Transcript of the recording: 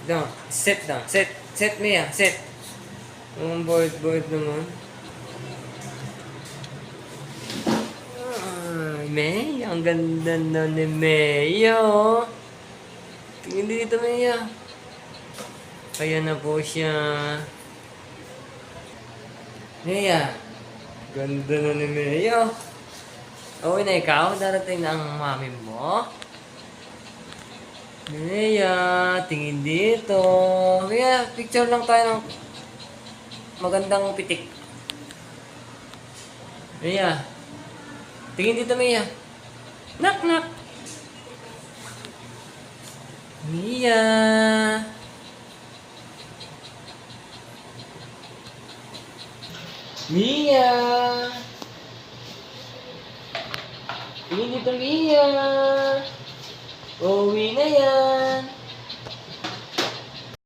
Down. Set down. Set. Set, Mia. Set. Ang board naman. Ay, May. Ang ganda na ni Maya, oh. Tingin dito, Maya. Kaya na po siya. Maya. Ganda na ni Maya. Okay na ikaw. Darating na ang mami mo. Maya, tingin dito. Maya, picture lang tayo ng magandang pitik. Maya, tingin dito, Maya. Knock, knock. Mia. Mia. Tingin dito, Mia. Uwi na yan.